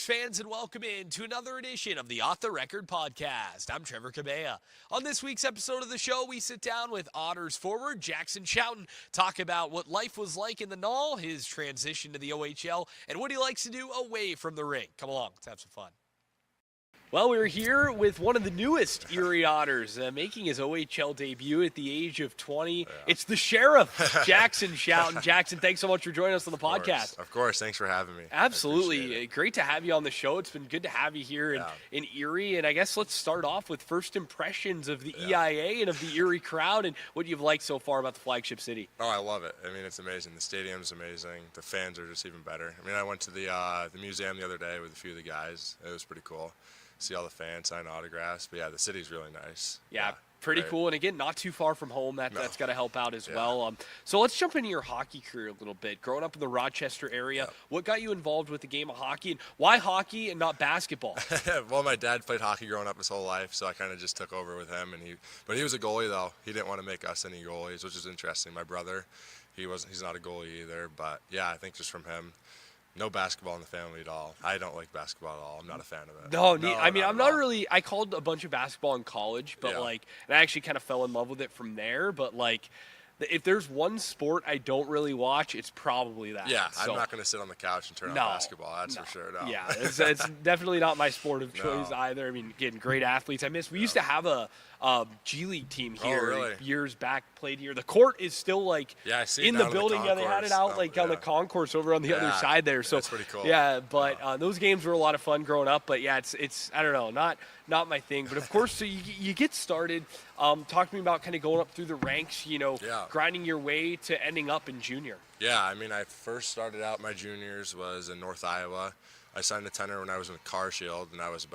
fans, and welcome in to another edition of the Off the Record podcast. I'm Trevor Cabea. On this week's episode of the show, we sit down with Otters forward Jackson Schouten, talk about what life was like in the Null, his transition to the OHL, and what he likes to do away from the rink. Come along, let's have some fun. Well, we're here with one of the newest Erie Otters, making his OHL debut at the age of 20. Yeah. It's the Sheriff, Jackson Schouten. Jackson, thanks so much for joining us on the podcast. Of course. Thanks for having me. Absolutely. Great to have you on the show. It's been good to have you here in Erie. And I guess let's start off with first impressions of the EIA and of the Erie crowd and what you've liked so far about the flagship city. Oh, I love it. I mean, it's amazing. The stadium's amazing. The fans are just even better. I mean, I went to the museum the other day with a few of the guys. It was pretty cool. See all the fans sign autographs. But, yeah, the city's really nice. Yeah, pretty cool. And, again, not too far from home. That's got to help out as well. So let's jump into your hockey career a little bit. Growing up in the Rochester area, what got you involved with the game of hockey? And why hockey and not basketball? Well, my dad played hockey growing up his whole life, so I kind of just took over with him. But he was a goalie, though. He didn't want to make us any goalies, which is interesting. My brother, he's not a goalie either. But, yeah, I think just from him. No basketball in the family at all. I don't like basketball at all. I'm not a fan of it. I'm not really – I called a bunch of basketball in college, but, and I actually kind of fell in love with it from there. But, if there's one sport I don't really watch, it's probably that. Yeah, so, I'm not going to sit on the couch and turn on basketball. That's for sure. No. Yeah, it's definitely not my sport of choice either. I mean, getting great athletes. We used to have a G League team here years back, played here. The court is still in the building. They had it out on the concourse over on the other side there. So that's pretty cool. Yeah, but those games were a lot of fun growing up. But yeah, it's I don't know, not my thing. But of course, so you get started. Talk to me about kind of going up through the ranks. Grinding your way to ending up in junior. Yeah, I mean, I first started out my juniors was in North Iowa. I signed a tenor when I was in Car Shield, and I was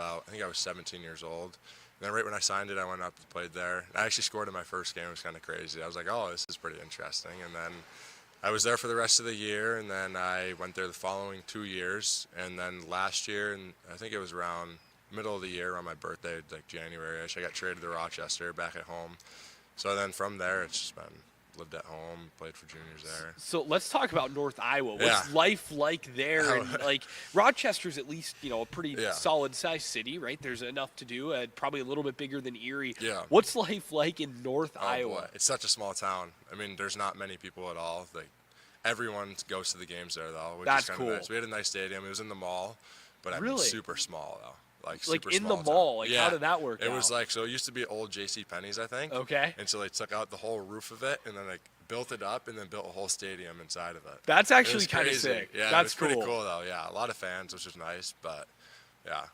17 years old. And then right when I signed it, I went up and played there. I actually scored in my first game. It was kind of crazy. I was like, oh, this is pretty interesting. And then I was there for the rest of the year, and then I went there the following 2 years. And then last year, and I think it was around middle of the year on my birthday, like January-ish, I got traded to Rochester back at home. So then from there, it's just been lived at home, played for juniors there. So let's talk about North Iowa. What's life like there? And Rochester's at least, a pretty solid sized city, right? There's enough to do, probably a little bit bigger than Erie. Yeah. What's life like in North Iowa? Boy. It's such a small town. I mean, there's not many people at all. Everyone goes to the games there, though, which is kind of nice. We had a nice stadium. It was in the mall, but I mean, super small, though. Super in small the mall. Town. How did that work out? It was so it used to be old J.C. Penney's, I think. Okay. And so they took out the whole roof of it and then built it up and then built a whole stadium inside of it. That's actually kind of sick. Yeah, that's pretty cool though. Yeah, a lot of fans, which is nice, but yeah,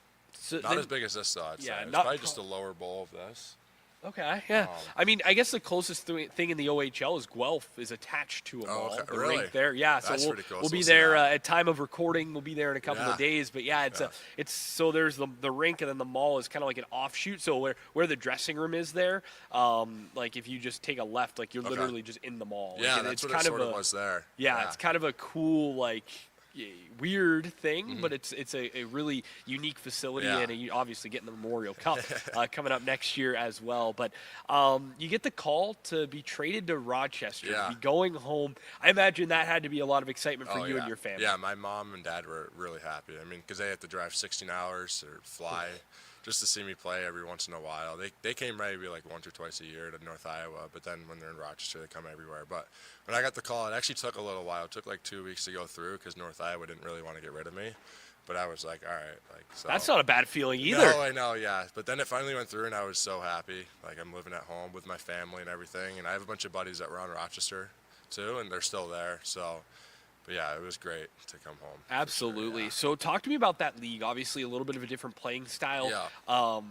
not as big as this though. I'd say. It's probably just a lower bowl of this. Okay, yeah. I guess the closest thing in the OHL is Guelph is attached to a mall. Okay. The Really? rink there. Yeah, that's so pretty cool. We'll be there at time of recording. We'll be there in a couple of days. But yeah, it's so there's the rink and then the mall is kind of like an offshoot. So where the dressing room is there, if you just take a left, you're literally just in the mall. Yeah, that's what it sort of was there. Yeah, it's kind of a cool weird thing, but it's a really unique facility, and you obviously getting the Memorial Cup coming up next year as well. But you get the call to be traded to Rochester, to be going home. I imagine that had to be a lot of excitement for you and your family. Yeah, my mom and dad were really happy. I mean, because they had to drive 16 hours or fly just to see me play every once in a while. They came maybe once or twice a year to North Iowa, but then when they're in Rochester, they come everywhere. But when I got the call, it actually took a little while. It took 2 weeks to go through because North Iowa didn't really want to get rid of me. But I was like, all right. So. That's not a bad feeling either. No, I know, yeah. But then it finally went through, and I was so happy. I'm living at home with my family and everything. And I have a bunch of buddies that were on Rochester, too, and they're still there. So, but yeah, it was great to come home. Absolutely. Sure, So talk to me about that league. Obviously, a little bit of a different playing style. Yeah.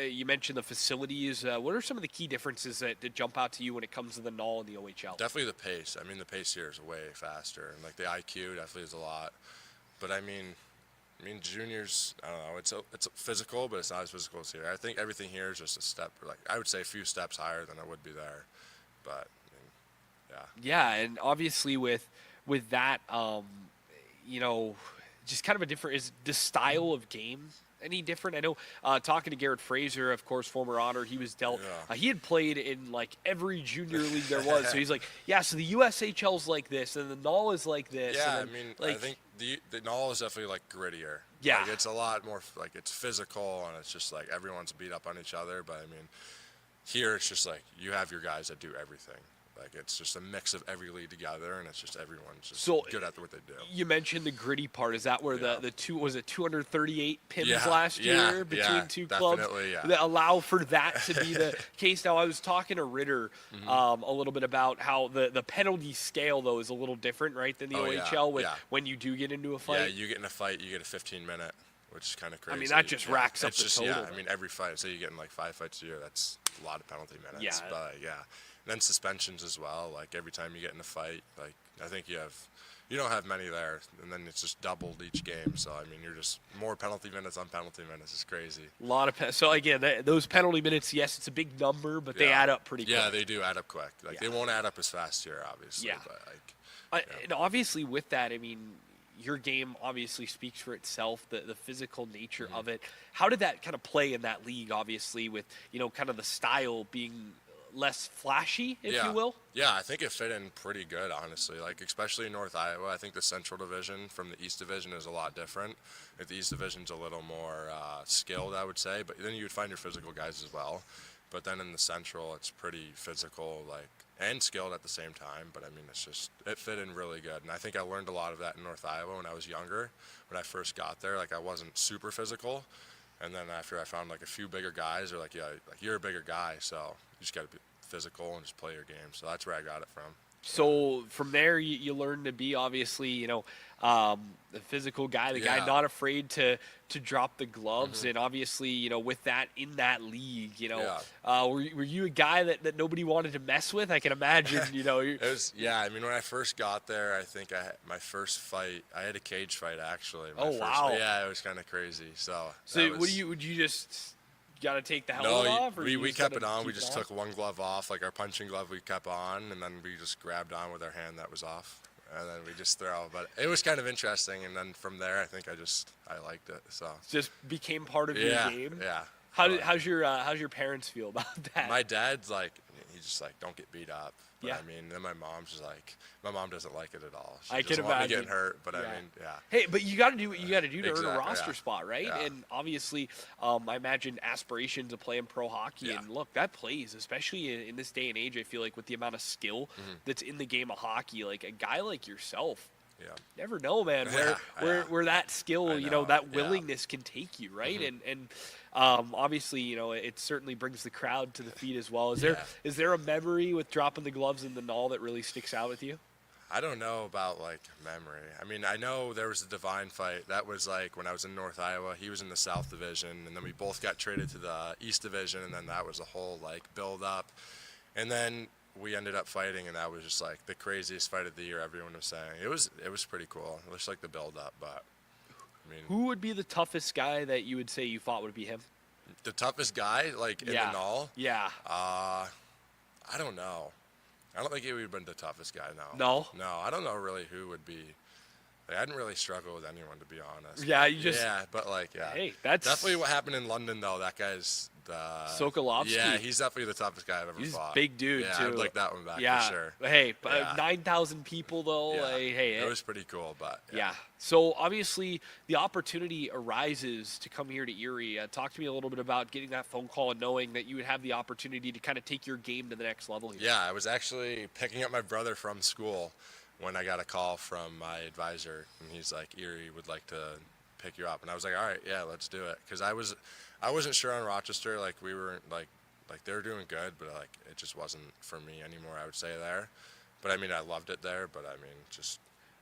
You mentioned the facilities. What are some of the key differences that jump out to you when it comes to the NUL and the OHL? Definitely the pace. I mean, the pace here is way faster, and the IQ definitely is a lot. But I mean, juniors, I don't know. It's physical, but it's not as physical as here. I think everything here is just a step, I would say a few steps higher than I would be there. But Yeah, and obviously with that, just kind of a different. Is the style of game any different? I know talking to Garrett Fraser, of course, former Otter, he was dealt. He had played in every junior league there was. So he's like, so the USHL's like this, and the NUL is like this. Yeah, and then, I think the NUL is definitely grittier. Yeah. Like, it's a lot more, like, it's physical, and it's just, like, everyone's beat up on each other. But, I mean, here it's just, like, you have your guys that do everything. Like, it's just a mix of every lead together, and it's just everyone's just good at what they do. You mentioned the gritty part. Is that where the 238 pins last Yeah, year between two clubs definitely, that allow for that to be the case? Now, I was talking to Ritter a little bit about how the penalty scale, though, is a little different, right, than the OHL when you do get into a fight? Yeah, you get in a fight, you get a 15-minute, which is kind of crazy. I mean, that just racks up it's the just, total. Yeah, I mean, every fight, so you get in like 5 fights a year, that's a lot of penalty minutes. Yeah. But, yeah. And then suspensions as well. Like, every time you get in a fight, like, I think you don't have many there, and then it's just doubled each game. So, I mean, you're just more penalty minutes on penalty minutes. It's crazy. A lot of so again, those penalty minutes, yes, it's a big number, but they add up pretty quick. Yeah, they do add up quick. Like, they won't add up as fast here, obviously. Yeah. But, like, and obviously with that, I mean, your game obviously speaks for itself, the physical nature of it. How did that kind of play in that league, obviously, with, kind of the style being less flashy, if you will? Yeah, I think it fit in pretty good, honestly. Like, especially in North Iowa, I think the Central Division from the East Division is a lot different. Like, the East Division's a little more skilled, I would say, but then you would find your physical guys as well. But then in the Central, it's pretty physical, like, and skilled at the same time. But, I mean, it fit in really good. And I think I learned a lot of that in North Iowa when I was younger. When I first got there, like, I wasn't super physical. And then after I found, like, a few bigger guys, they're like, yeah, like, you're a bigger guy, so you just got to be physical and just play your game. So that's where I got it from. So from there, you learn to be, obviously, the physical guy, the guy not afraid to drop the gloves. And obviously, with that in that league, were you a guy that nobody wanted to mess with? I can imagine, It was, I mean, when I first got there, I think my first fight, I had a cage fight, actually. Wow. Yeah, it was kind of crazy. So would you just got to take the helmet off? Or we kept it on. We just took one glove off, like our punching glove we kept on, and then we just grabbed on with our hand that was off. And then we just throw. But it was kind of interesting. And then from there, I think I liked it. So just became part of your game. Yeah. How's your parents feel about that? My dad's like, he's just like, don't get beat up. But Yeah. I mean, then my mom's just like, my mom doesn't like it at all. She I doesn't can want me imagine. getting hurt. But I mean, yeah. Hey, but you got to do what you got to do to earn a Exactly, roster spot, right? Yeah. And obviously, I imagine aspirations of playing pro hockey. Yeah. And look, that plays, especially in this day and age. I feel like with the amount of skill that's in the game of hockey, like a guy like yourself. Yeah. Never know, man, where that skill, that willingness can take you, right? And obviously, it certainly brings the crowd to the feet as well. Is there a memory with dropping the gloves in the null that really sticks out with you? I don't know about, like, memory. I mean, I know there was a Divine fight. That was, like, when I was in North Iowa. He was in the South Division, and then we both got traded to the East Division, and then that was a whole, like, build-up. And then we ended up fighting, and that was just, like, the craziest fight of the year, everyone was saying. It was pretty cool. It was, like, the build-up, but, I mean. Who would be the toughest guy that you would say you fought would be him? The toughest guy, like, in the null? Yeah. I don't know. I don't think he would have been the toughest guy, no. No? No, I don't know really who would be. Like, I didn't really struggle with anyone, to be honest. Yeah, you just. Yeah, but, like, yeah. Hey, that's. Definitely what happened in London, though. That guy's Sokolovsky. Yeah, he's definitely the toughest guy I've ever He's fought. a big dude, yeah, too. I'd like that one back Yeah. for sure. Hey, 9,000 people, though. Yeah. Hey, it was pretty cool, but. Yeah. So, obviously, the opportunity arises to come here to Erie. Talk to me a little bit about getting that phone call and knowing that you would have the opportunity to kind of take your game to the next level here. Yeah, I was actually picking up my brother from school when I got a call from my advisor, and he's like, Erie would like to pick you up. And I was like, all right, yeah, let's do it. Because I wasn't sure on Rochester. Like, we weren't, like they were doing good, but, like, it just wasn't for me anymore, I would say, there. But, I mean, I loved it there, but, I mean, just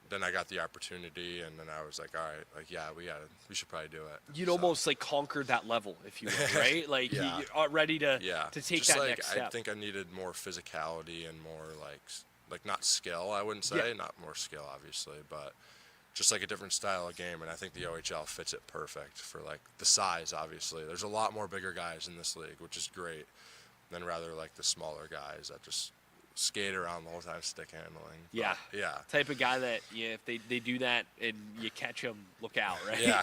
then I got the opportunity, and then I was like, all right, like, yeah, we should probably do it. You'd almost, like, conquered that level, if you will, right? Like, you're ready to take just, that like, next step. I think I needed more physicality and more, like not skill, I wouldn't say. Not more skill, obviously, but just, like, a different style of game. And I think the OHL fits it perfect for, like, the size, obviously. There's a lot more bigger guys in this league, which is great, than rather, like, the smaller guys that just skate around the whole time, stick handling. Yeah. But, yeah. Type of guy that, if they do that and you catch them, look out, right? Yeah.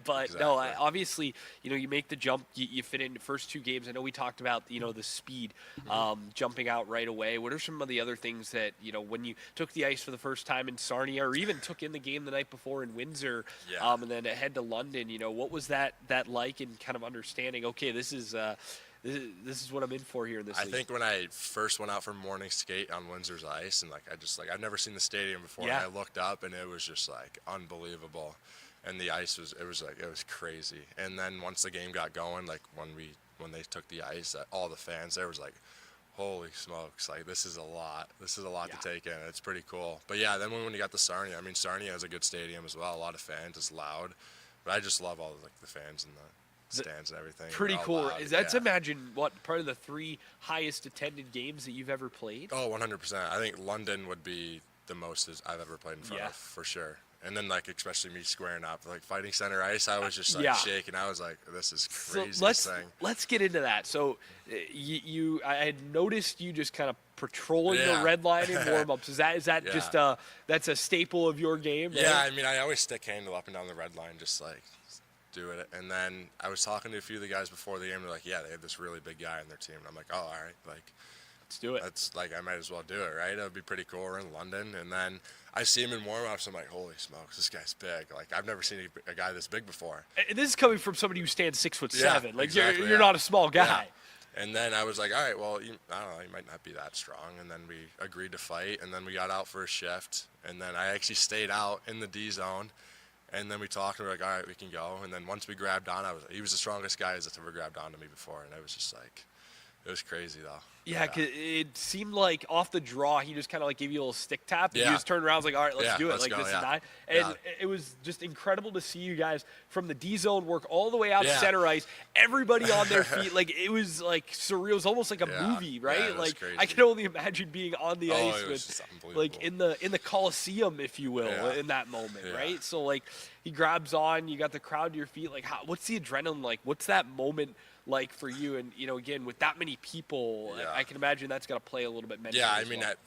But exactly. no, obviously, you make the jump, you fit in the first 2 games. I know we talked about, the speed, jumping out right away. What are some of the other things that, when you took the ice for the first time in Sarnia, or even took in the game the night before in Windsor, and then head to London, what was that like, and kind of understanding, okay, this is what I'm in for here in this league? I think when I first went out for morning skate on Windsor's ice, and I've never seen the stadium before, and I looked up and it was just like unbelievable, and the ice was crazy. And then once the game got going, like when they took the ice, all the fans there was like, holy smokes, like this is a lot to take in. It's pretty cool. But yeah, then when you got to Sarnia, I mean, Sarnia has a good stadium as well, a lot of fans, it's loud, but I just love all the fans and the stands and everything. Pretty cool. Loud. That's imagine what part of the 3 highest attended games that you've ever played? Oh, 100%. I think London would be the most I've ever played in front of, for sure. And then especially me squaring up, Fighting Center Ice, I was just shaking. I was like, this is crazy. So let's get into that. So I had noticed you just kind of patrolling the red line in warm-ups. Is that just that's a staple of your game? Right? Yeah, I mean, I always stick handle up and down the red line, just do it. And then I was talking to a few of the guys before the game. They're like, yeah, they had this really big guy in their team. And I'm like, oh, all right, let's do it. That's I might as well do it, right? It would be pretty cool. We're in London, and then I see him in warm-ups. I'm like, holy smokes, this guy's big. I've never seen a guy this big before. And this is coming from somebody who stands 6'7". Exactly, you're not a small guy. Yeah. And then I was like, all right, well, I don't know, he might not be that strong. And then we agreed to fight, and then we got out for a shift, and then I actually stayed out in the D zone. And then we talked, and we were like, all right, we can go. And then once we grabbed on, he was the strongest guy that's ever grabbed onto me before. And it was just it was crazy, though. Yeah, 'cause it seemed like off the draw, he just kind of gave you a little stick tap. And you just turned around, was like, all right, let's do it. Let's go, this is not. And it was just incredible to see you guys from the D zone work all the way out to center ice, everybody on their feet. It was surreal. It was almost like a movie, right? Yeah, it was crazy. I can only imagine being on the ice it was with, in the Coliseum, if you will, in that moment, right? So he grabs on, you got the crowd to your feet. What's the adrenaline like? What's that moment like for you? And again, with that many people, I can imagine that's got to play a little bit mentally. Yeah, I mean, at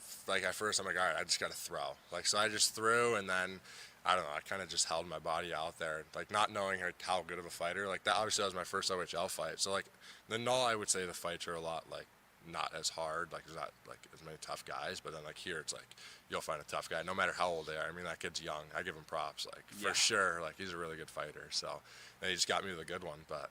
first I'm like, all right, I just got to throw. So I just threw, and then I don't know, I kind of just held my body out there, not knowing how good of a fighter. That obviously that was my first OHL fight. So the null, I would say the fights are a lot not as hard. There's not as many tough guys, but then here it's you'll find a tough guy no matter how old they are. I mean, that kid's young. I give him props, for sure. He's a really good fighter. So then he just got me with a good one, but.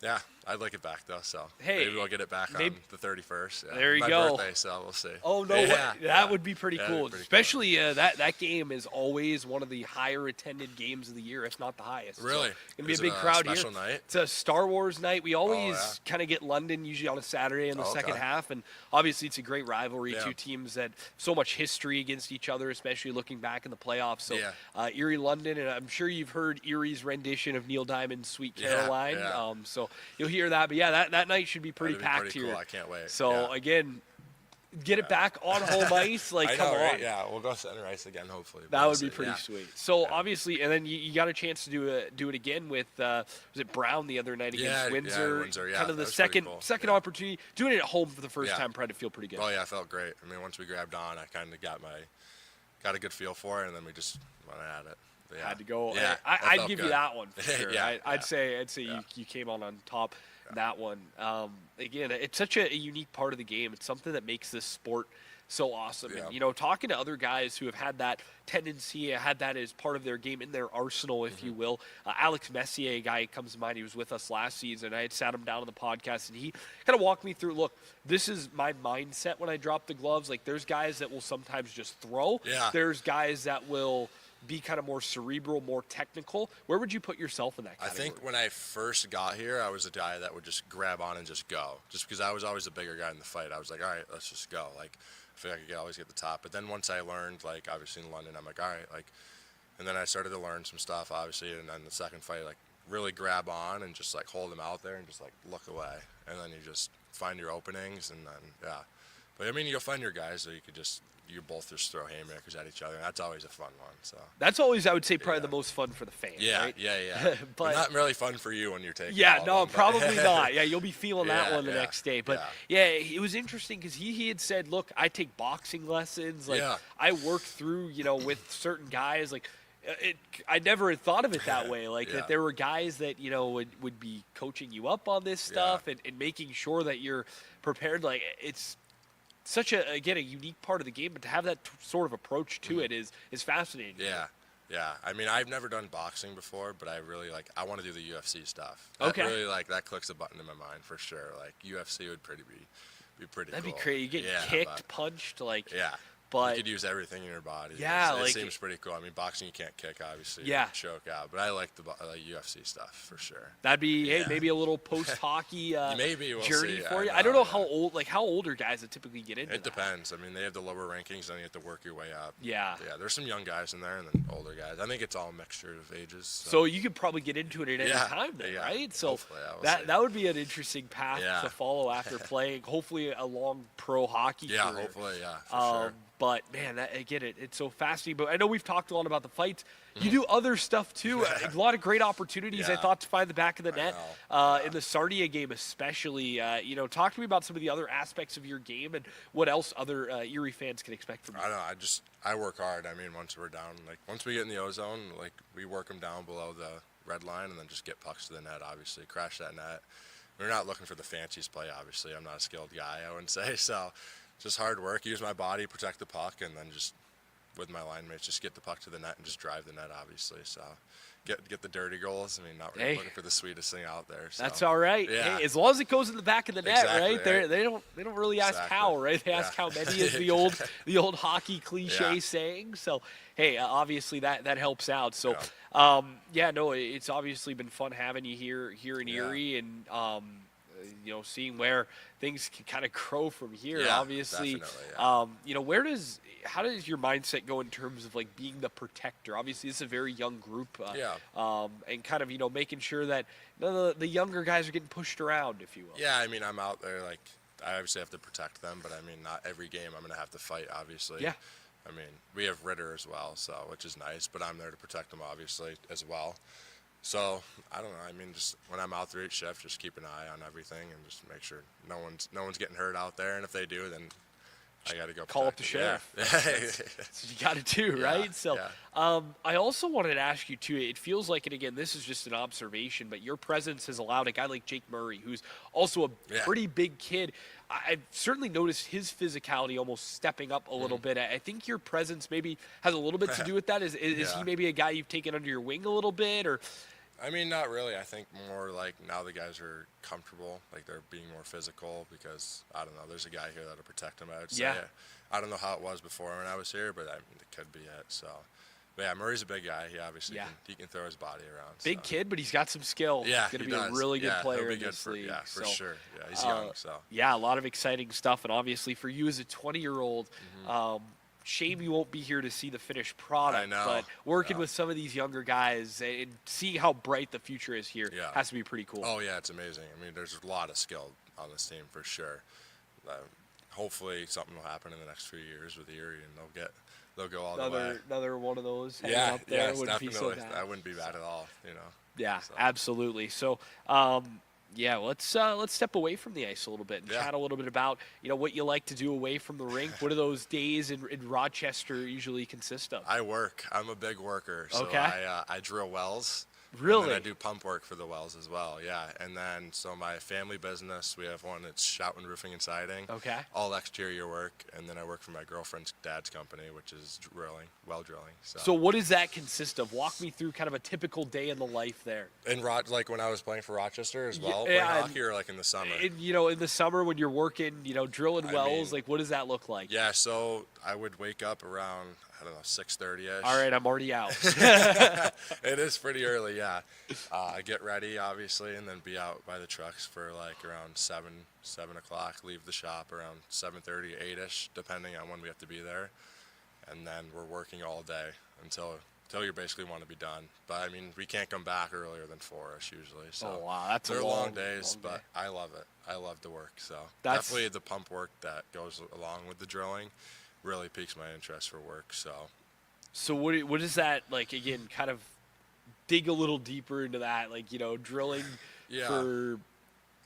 Yeah, I'd like it back, though, so maybe we'll get it back on the 31st. Yeah. There you my go. My birthday, so we'll see. Oh, no, that would be pretty cool. Especially cool. That game is always one of the higher attended games of the year, if not the highest. Really? So it's going to be a big crowd special here. Night? It's a Star Wars night. We always kind of get London usually on a Saturday in the second half, and obviously it's a great rivalry. 2 teams that so much history against each other, especially looking back in the playoffs. So Erie, London, and I'm sure you've heard Erie's rendition of Neil Diamond's Sweet Caroline. So you'll hear that. But yeah, that night should be pretty packed pretty here. Cool. I can't wait. So again, get it back on home ice. Come on. Right? Yeah, we'll go center ice again, hopefully. That would be pretty sweet. So obviously, and then you got a chance to do it again with was it Brown the other night against Windsor? Windsor. Kind of the second opportunity. Doing it at home for the first time probably to feel pretty good. Oh yeah, I felt great. I mean, once we grabbed on, I kind of got a good feel for it, and then we just went at it. Yeah. Had to go. Yeah, I'd give you that one for sure. I'd say Yeah. you came on top. That one. Again, it's such a unique part of the game. It's something that makes this sport so awesome. Yeah. And, talking to other guys who have had that tendency, had that as part of their game, in their arsenal, if you will. Alex Messier, a guy comes to mind. He was with us last season. I had sat him down on the podcast, and he kind of walked me through, look, this is my mindset when I drop the gloves. There's guys that will sometimes just throw. Yeah. There's guys that will be kind of more cerebral, more technical. Where would you put yourself in that category? I think when I first got here, I was a guy that would just grab on and just go. Just because I was always the bigger guy in the fight. I was like, all right, let's just go. I feel like I could always get the top. But then once I learned, obviously in London, I'm like, all right, and then I started to learn some stuff, obviously, and then the second fight, really grab on and just, hold them out there and just, look away. And then you just find your openings, and then, But, I mean, you'll find your guys, so you could just you both just throw haymakers at each other. And that's always a fun one. So That's always, I would say, probably the most fun for the fan, right? Yeah. but not really fun for you when you're taking. Yeah, all no, of them, probably not. Yeah, you'll be feeling that one the yeah, next day. But yeah, it was interesting because he had said, look, I take boxing lessons. Like I work through, with certain guys. Like I never had thought of it that way. Like that there were guys that would be coaching you up on this stuff and making sure that you're prepared. Like it's such a unique part of the game, but to have that sort of approach to it is fascinating. Yeah. I mean, I've never done boxing before, but I really I want to do the UFC stuff. Okay. Really that clicks a button in my mind for sure. Like UFC would be pretty That'd cool. be crazy. You get kicked, punched, but you could use everything in your body. Yeah, it seems pretty cool. I mean, boxing you can't kick, obviously. Yeah. You choke out, but I like the UFC stuff for sure. That'd be maybe a little post hockey maybe we'll journey see. for you. I don't know how old how older guys that typically get into. It depends. I mean, they have the lower rankings, then you have to work your way up. Yeah. Yeah. There's some young guys in there, and then older guys. I think it's all a mixture of ages. So you could probably get into it at any time, then, right? So that would be an interesting path to follow after playing. Hopefully, a long pro hockey career. Yeah. Hopefully, for sure. But man, it's so fascinating. But I know we've talked a lot about the fights. You do other stuff too. A lot of great opportunities. I thought to find the back of the net in the Sarnia game, especially. Talk to me about some of the other aspects of your game and what else other Erie fans can expect from you. I don't know. I work hard. I mean, once we're down, once we get in the ozone, we work them down below the red line and then just get pucks to the net. Obviously, crash that net. We're not looking for the fanciest play. Obviously, I'm not a skilled guy. I wouldn't say so. Just hard work, use my body, protect the puck, and then just with my line mates, just get the puck to the net and just drive the net, obviously. So get the dirty goals. I mean, not really looking for the sweetest thing out there. So. That's all right. Yeah. Hey, as long as it goes in the back of the net, right? They don't really ask how, right? They ask how many is the old hockey cliche saying. So hey, obviously that helps out. So it's obviously been fun having you here in Erie and seeing where things can kind of grow from here. Yeah, obviously, how does your mindset go in terms of being the protector? Obviously, it's a very young group, and kind of making sure that none of the younger guys are getting pushed around, if you will. Yeah, I mean, I'm out there I obviously have to protect them, but I mean, not every game I'm going to have to fight. Obviously, yeah. I mean, we have Ritter as well, so which is nice, but I'm there to protect them obviously as well. So I don't know. I mean, just when I'm out there each shift, just keep an eye on everything and just make sure no one's getting hurt out there. And if they do, then I got to go call up the sheriff. Yeah. That's what you got to do, right? So I also wanted to ask you too. It feels like, and again, this is just an observation, but your presence has allowed a guy like Jake Murray, who's also a pretty big kid. I've certainly noticed his physicality almost stepping up a little bit. I think your presence maybe has a little bit to do with that. Is he maybe a guy you've taken under your wing a little bit, or? I mean, not really. I think more now the guys are comfortable, they're being more physical because, I don't know, there's a guy here that'll protect them, I would say. I don't know how it was before when I was here, but I mean, it could be it. So, but yeah, Murray's a big guy. He obviously he can throw his body around. Big kid, but he's got some skill. Yeah, he's going to be a really good player in this league. Yeah, for sure. Yeah, he's young, so. Yeah, a lot of exciting stuff, and obviously for you as a 20-year-old, shame you won't be here to see the finished product. I know. But working with some of these younger guys and seeing how bright the future is here has to be pretty cool. Oh, yeah, it's amazing. I mean, there's a lot of skill on this team for sure. Hopefully something will happen in the next few years with Erie, and they'll go all the way. Another one of those hanging up there. Yes, wouldn't definitely. be so bad. That wouldn't be bad at all, Yeah, so. Absolutely. So, let's step away from the ice a little bit and chat a little bit about what you like to do away from the rink. What do those days in Rochester usually consist of? I work. I'm a big worker. So I drill wells. Really? And then I do pump work for the wells as well, yeah. And then, so my family business, we have one that's Schouten Roofing and Siding. Okay. All exterior work. And then I work for my girlfriend's dad's company, which is well drilling. So what does that consist of? Walk me through kind of a typical day in the life there. In when I was playing for Rochester as well, playing hockey, or in the summer? In the summer when you're working, drilling wells, what does that look like? Yeah, so I would wake up around, 6:30ish. All right, I'm already out. It is pretty early, yeah. I get ready, obviously, and then be out by the trucks for around 7 o'clock. Leave the shop around 7:30, 8ish, depending on when we have to be there. And then we're working all day until you basically want to be done. But I mean, we can't come back earlier than 4ish usually. So wow, that's they're a long days, long but day. I love it. I love the work. So That's definitely the pump work that goes along with the drilling. really piques my interest for work. So what is that like? Again, kind of dig a little deeper into that, like drilling Yeah. for.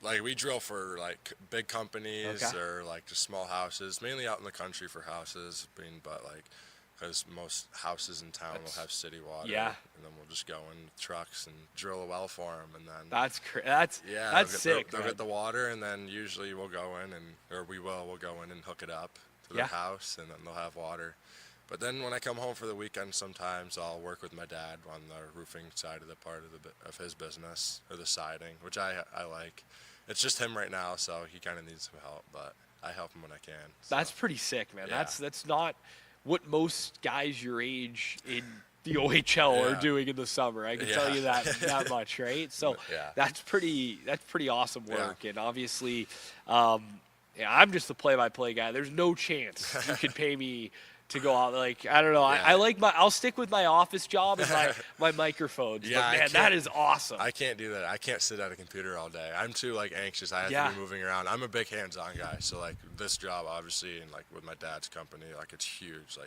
Like we drill for like big companies Okay. or like just small houses, mainly out in the country for houses. But like, because most houses in town will have city water. Yeah. And then we'll just go in trucks and drill a well for them, and then That's yeah, that's they'll sick. They'll Man. get the water, and then usually we'll go in we'll go in and hook it up to Yeah. the house, and then they'll have water. But then when I come home for the weekend, sometimes I'll work with my dad on the roofing side of the part of his business, or the siding, which I like. It's just him right now, so he kind of needs some help, but I help him when I can. So. That's pretty sick, man. Yeah. That's not what most guys your age in the OHL are doing in the summer. I can tell you that much, right? So that's pretty awesome work, and obviously, I'm just the play-by-play guy. There's no chance you could pay me to go out. Like, I don't know. I'll stick with my office job and my microphones. Yeah, but man, that is awesome. I can't do that. I can't sit at a computer all day. I'm too anxious. I have to be moving around. I'm a big hands-on guy. So this job, obviously, and with my dad's company, it's huge.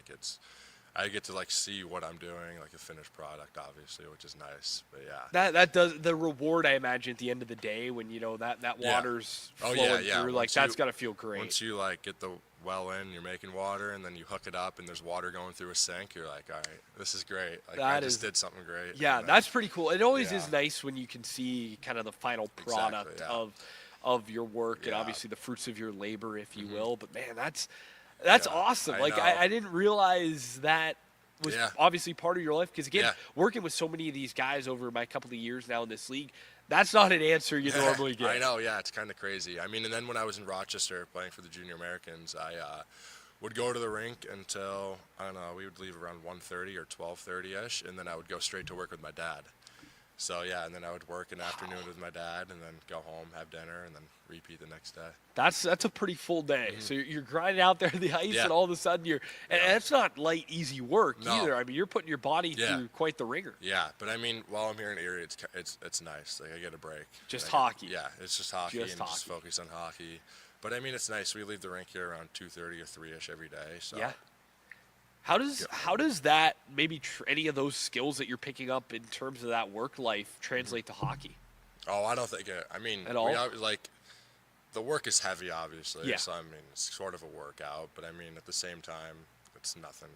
I get to see what I'm doing, a finished product, obviously, which is nice. But yeah. That does the reward, I imagine, at the end of the day when that water's flowing through. That's gotta feel great. Once you get the well in, you're making water, and then you hook it up, and there's water going through a sink. You're like, all right, this is great. I just did something great. Yeah, that's pretty cool. It always is nice when you can see kind of the final product of your work and obviously the fruits of your labor, if you will. But man, that's awesome. I didn't realize that was obviously part of your life, because again, working with so many of these guys over my couple of years now in this league, that's not an answer you normally get. I know, it's kind of crazy. I mean, and then when I was in Rochester playing for the Junior Americans, I would go to the rink until, I don't know, we would leave around 1:30 or 12:30ish, and then I would go straight to work with my dad. So yeah, and then I would work an afternoon with my dad, and then go home, have dinner, and then repeat the next day. That's a pretty full day. So you're grinding out there on the ice, and all of a sudden and it's not light, easy work either. I mean, you're putting your body through quite the ringer. Yeah, but I mean, while I'm here in Erie, it's nice. I get a break. Just hockey. Yeah, it's just hockey, just focus on hockey. But I mean, it's nice. We leave the rink here around 2:30 or 3ish every day. So yeah. How does that maybe any of those skills that you're picking up in terms of that work life translate to hockey? Oh, I don't think it. I mean, at all. The work is heavy, obviously. Yeah. So I mean, it's sort of a workout, but I mean, at the same time, it's nothing.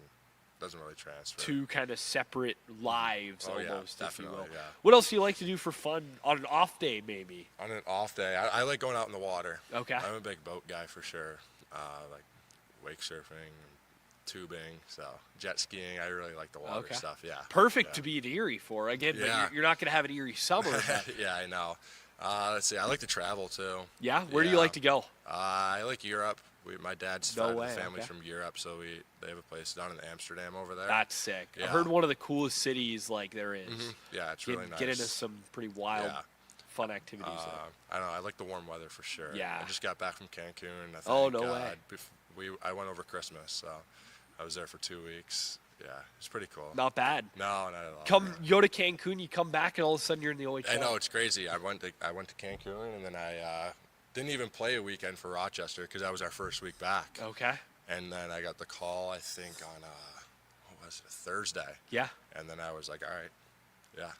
Doesn't really transfer. Two kind of separate lives, almost, yeah, if you will. definitely, yeah. What else do you like to do for fun on an off day, maybe? On an off day, I like going out in the water. Okay. I'm a big boat guy for sure. Like wake surfing, tubing, so jet skiing. I really like the water stuff. Yeah. Perfect to be in Erie for. Again, but you're not going to have an Erie summer. Yeah, I know. Let's see. I like to travel too. Yeah. Where do you like to go? I like Europe. My dad's family's from Europe, so they have a place down in Amsterdam over there. That's sick. Yeah. I've heard one of the coolest cities there is. Yeah, it's really nice. Get into some pretty wild, fun activities. I don't know. I like the warm weather for sure. Yeah. I just got back from Cancun. Way. I went over Christmas, so I was there for 2 weeks. Yeah, it's pretty cool. Not bad. No, not at all. You go to Cancun, you come back, and all of a sudden you're in the OHL. I know, it's crazy. I went to Cancun, and then I didn't even play a weekend for Rochester because that was our first week back. Okay. And then I got the call, I think, on what was it, Thursday. Yeah. And then I was like, all right, yeah.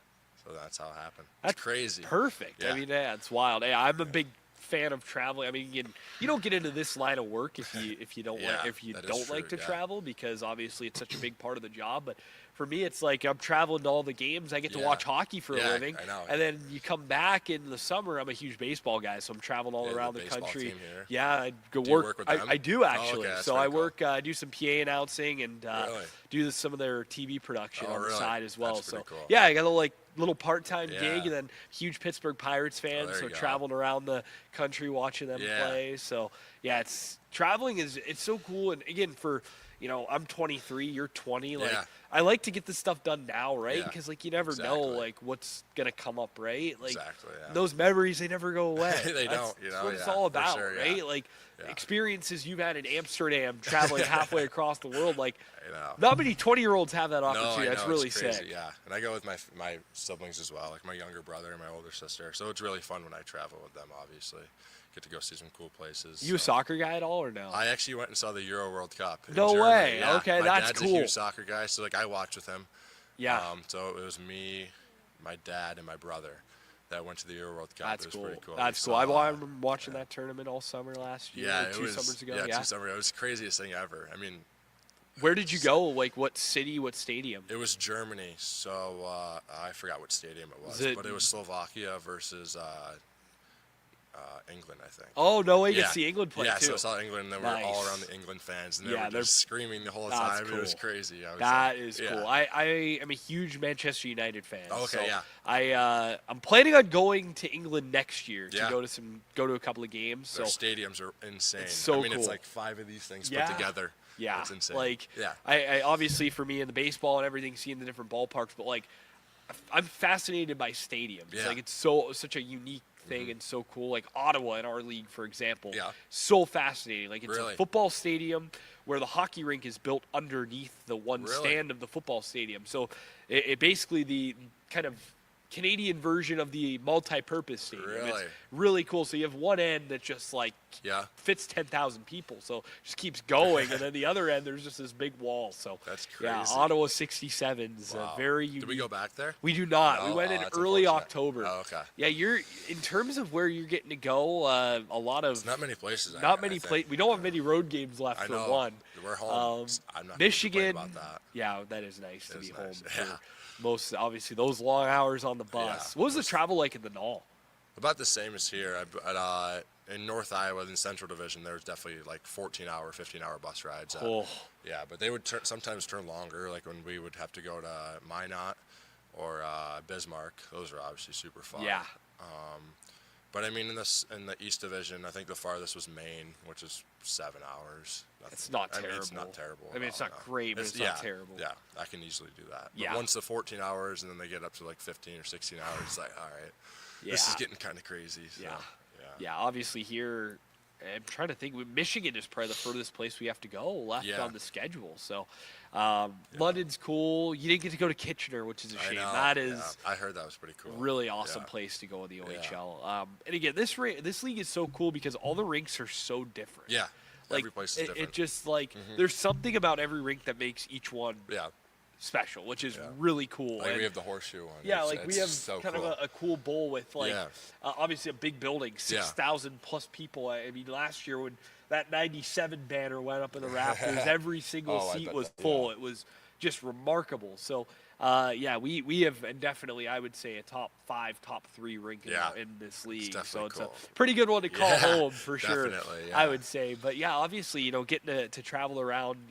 So that's how it happened. That's crazy. Perfect. Yeah. I mean, it's wild. Hey, I'm a big fan of traveling. I mean, you don't get into this line of work if you don't like to travel, because obviously it's such a big part of the job. But for me, it's like I'm traveling to all the games. I get to watch hockey for a living. I know. And then you come back in the summer. I'm a huge baseball guy, so I'm traveling all around the country. Yeah, I go do work with them? I do actually. Okay, so I work, I do some PA announcing and really? do some of their TV production on the side as well. That's so cool. yeah, I got a little part-time gig, and then huge Pittsburgh Pirates fan, so traveling around the country watching them play. So yeah, traveling is so cool. And again, for I'm 23, you're 20. I like to get this stuff done now, right? Because you never know what's gonna come up, right? Those memories, they never go away. They don't. That's what it's all about, right? Experiences you've had in Amsterdam, traveling halfway across the world. Not many 20-year-olds have that opportunity. That's really sick. Yeah, and I go with my siblings as well, my younger brother and my older sister. So it's really fun when I travel with them, obviously, get to go see some cool places. You a soccer guy at all or no? I actually went and saw the Euro World Cup. In No Germany. way. Yeah. Okay, my that's dad's cool. a huge soccer guy, so like I watched with him. Yeah. So it was me, my dad, and my brother that went to the Euro World Cup. That's it was cool. pretty cool. That's We cool. saw, I'm watching that tournament all summer last year. Yeah, or it 2 was, summers ago. Yeah, Yeah. 2 summers. It was the craziest thing ever. I mean, Where did you go? Like what city? What stadium? it was Germany, so I forgot what stadium it was, but it was Slovakia versus England, I think. Oh no way! You Yeah. get to see England play Yeah, too. so I saw England, and then we were all around the England fans, and they were they're just screaming the whole that's time. It was cool. crazy. That is cool. I am a huge Manchester United fan. Oh, okay, so yeah. I'm planning on going to England next year to Yeah. go to a couple of games. Their So stadiums are insane. It's so I mean, it's cool. like 5 of these things Yeah. put together. yeah, It's insane. like Yeah. I obviously for me in the baseball and everything, seeing the different ballparks, but like I'm fascinated by stadiums. Yeah. Like it's such a unique thing and so cool. Like Ottawa in our league, for example, Yeah. so fascinating. Like it's Really? a football stadium where the hockey rink is built underneath the one Really? stand of the football stadium. So it basically the kind of Canadian version of the multi-purpose stadium. Really? It's really cool. So you have one end that just like Yeah. fits 10,000 people, so just keeps going, and then the other end there's just this big wall. So That's crazy. yeah, Ottawa 67's Wow. very unique. Did we go back there? We do not. No? We went Oh, in that's early unfortunate. October. Oh, okay. Yeah, you're in terms of where you're getting to go. A lot of It's not many places. not I many think. places. We don't have many road games left I for know. one. We're home. Um, I'm not Michigan. about that. Yeah, that is nice to It be is home. nice. For Yeah. most obviously those long hours on the bus. Yeah. What was the travel like in the Knoll? About the same as here. In North Iowa, in Central Division, there was definitely like 14-hour, 15-hour bus rides. Oh, Yeah, but they would sometimes turn longer, like when we would have to go to Minot or Bismarck. Those are obviously super far. yeah. But I mean, in the East Division, I think the farthest was Maine, which is 7 hours. It's not I mean, terrible. it's not terrible. I mean, at it's all, not no. great, but it's not terrible. Yeah, I can easily do that. But Yeah. once the 14 hours, and then they get up to like 15 or 16 hours, it's like, all right, this is Yeah. getting kind of crazy. So, Yeah. yeah. Yeah, obviously here, I'm trying to think. Michigan is probably the furthest place we have to go left Yeah. on the schedule. So, London's cool. You didn't get to go to Kitchener, which is a I shame. know, That is yeah. I heard that was pretty cool. really awesome Yeah. place to go in the OHL. And again, this league is so cool because all the rinks are so different. Yeah, Like every place is it different. just like there's something about every rink that makes each one Yeah, special, which is Yeah. really cool. like And- we have the horseshoe one. yeah, It's- like we it's have so kind cool. of a cool bowl with like Yeah. obviously a big building, 6,000 plus people. I mean, last year when that 97 banner went up in the rafters, every single Oh, I seat bet was that- full. yeah. It was just remarkable. So, yeah, we have and definitely I would say a top 5, top 3 rink in this league. So definitely it's cool. a pretty good one to call Yeah, home for sure. definitely, I yeah. would say, but yeah, obviously getting to travel around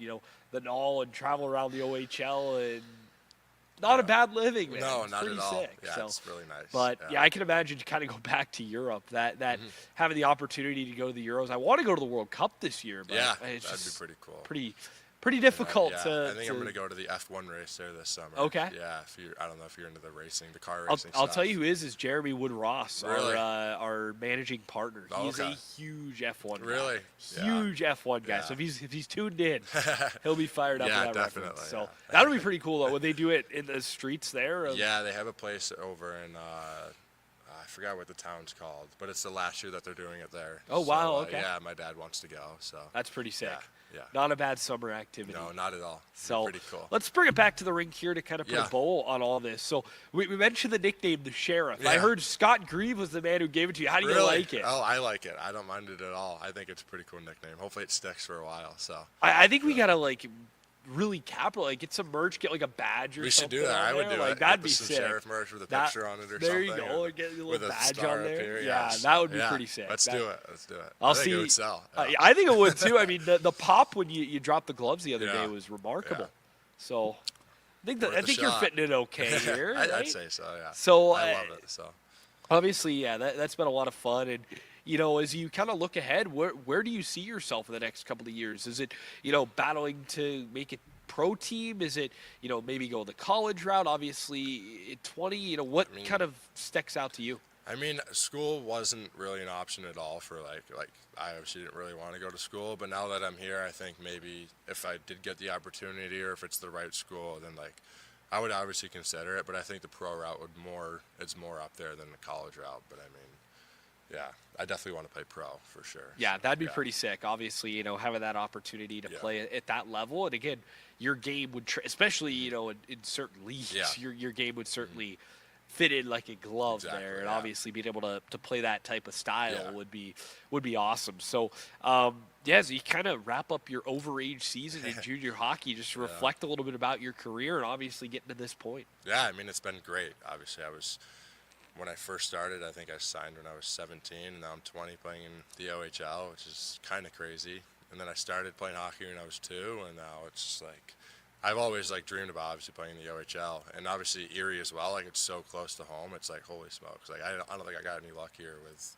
the Knoll and travel around the OHL and. Not a bad living, man. No, It's not pretty at all. sick. Yeah, So, it's really nice. but yeah, I can imagine to kind of go back to Europe. That having the opportunity to go to the Euros. I want to go to the World Cup this year, but yeah, it's that'd be just pretty cool. pretty difficult yeah. to. I think I'm gonna go to the F1 race there this summer. Okay. Yeah, I don't know if you're into the racing, the car I'll racing. tell stuff. you who is Jeremy Wood Ross, Really? our managing partner. Oh, He's okay. a huge F1 guy. Really? Yeah. Huge F1 guy. Yeah. So if he's tuned in, he'll be fired up. Yeah, with that definitely, reference. So yeah. that'll be pretty cool though. Would they do it in the streets there? Yeah, they have a place over in I forgot what the town's called, but it's the last year that they're doing it there. Oh, wow, So, okay. yeah, my dad wants to go, so. That's pretty sick. Yeah. Not a bad summer activity. No, not at all. So Pretty cool. let's bring it back to the rink here to kind of put Yeah. a bow on all this. So we mentioned the nickname, the Sheriff. I Yeah. heard Scott Grieve was the man who gave it to you. How do you Really? like it? Oh, I like it. I don't mind it at all. I think it's a pretty cool nickname. Hopefully it sticks for a while, so. I think we gotta really get some merch, get like a badge or We should something. do that. on I would there. do Like, it. that'd Get be some sick. sheriff merch with a That- picture on it or there something. you go. Get your with little a badge star on up there. here. Yeah, yes. that would be Yeah. pretty sick. Let's do it. Let's do it. I'll I think see. it would sell. I think it would too. I mean, the pop when you dropped the gloves the other Yeah. day was remarkable. Yeah. So I Worth a think you're shot. fitting it okay here. I'd right? say so, yeah. So I love it, so. obviously, yeah, that's been a lot of fun. And, as you kind of look ahead, where do you see yourself in the next couple of years? Is it, battling to make it pro team? Is it, maybe go the college route? Obviously, at 20, what kind of sticks out to you? I mean, school wasn't really an option at all for like I obviously didn't really want to go to school, but now that I'm here, I think maybe if I did get the opportunity or if it's the right school, then I would obviously consider it, but I think the pro route it's more up there than the college route, but I mean, yeah, I definitely want to play pro for sure. Yeah, So, that'd be pretty sick. Obviously, having that opportunity to play at that level, and again, your game would, especially in certain leagues, Yeah. your game would certainly fit in like a glove Exactly, there, and yeah. obviously being able to play that type of style Yeah. would be awesome. So, as you kind of wrap up your overage season in junior hockey, just reflect a little bit about your career and obviously getting to this point. Yeah, I mean, it's been great. Obviously, when I first started, I think I signed when I was 17, and now I'm 20 playing in the OHL, which is kind of crazy. And then I started playing hockey when I was 2, and now it's just like, I've always like dreamed about obviously playing in the OHL, and obviously Erie as well. Like, it's so close to home. It's like, holy smokes! Like, I don't think I got any luckier with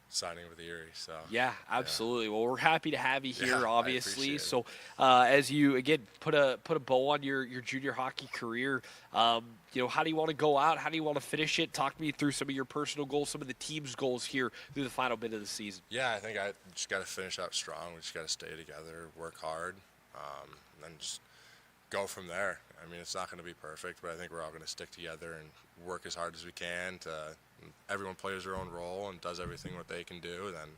signing with Erie. So Yeah, absolutely. Well, we're happy to have you here, Yeah, I obviously. appreciate So, as you again put a bow on your junior hockey career, how do you want to go out? How do you want to finish it? Talk me through some of your personal goals, some of the team's goals here through the final bit of the season. Yeah, I think I just got to finish out strong. We just got to stay together, work hard, and then just go from there. I mean, it's not going to be perfect, but I think we're all going to stick together and work as hard as we can. Everyone plays their own role and does everything what they can do, then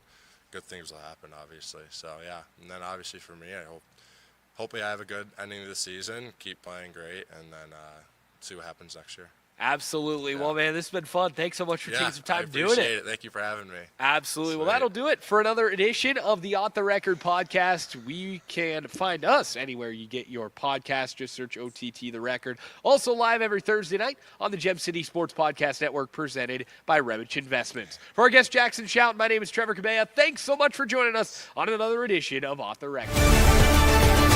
good things will happen, obviously. So, yeah. And then, obviously, for me, I hopefully I have a good ending to the season, keep playing great, and then see what happens next year. Absolutely. Yeah. Well, man, this has been fun. Thanks so much for taking some time doing appreciate it. Thank you for having me. Absolutely. Sweet. Well, that'll do it for another edition of the Off the Record podcast. We can find us anywhere you get your podcast. Just search OTT The Record. Also live every Thursday night on the Gem City Sports Podcast Network, presented by Remich Investments. For our guest, Jackson Schouten, my name is Trevor Cabea. Thanks so much for joining us on another edition of Off the Record.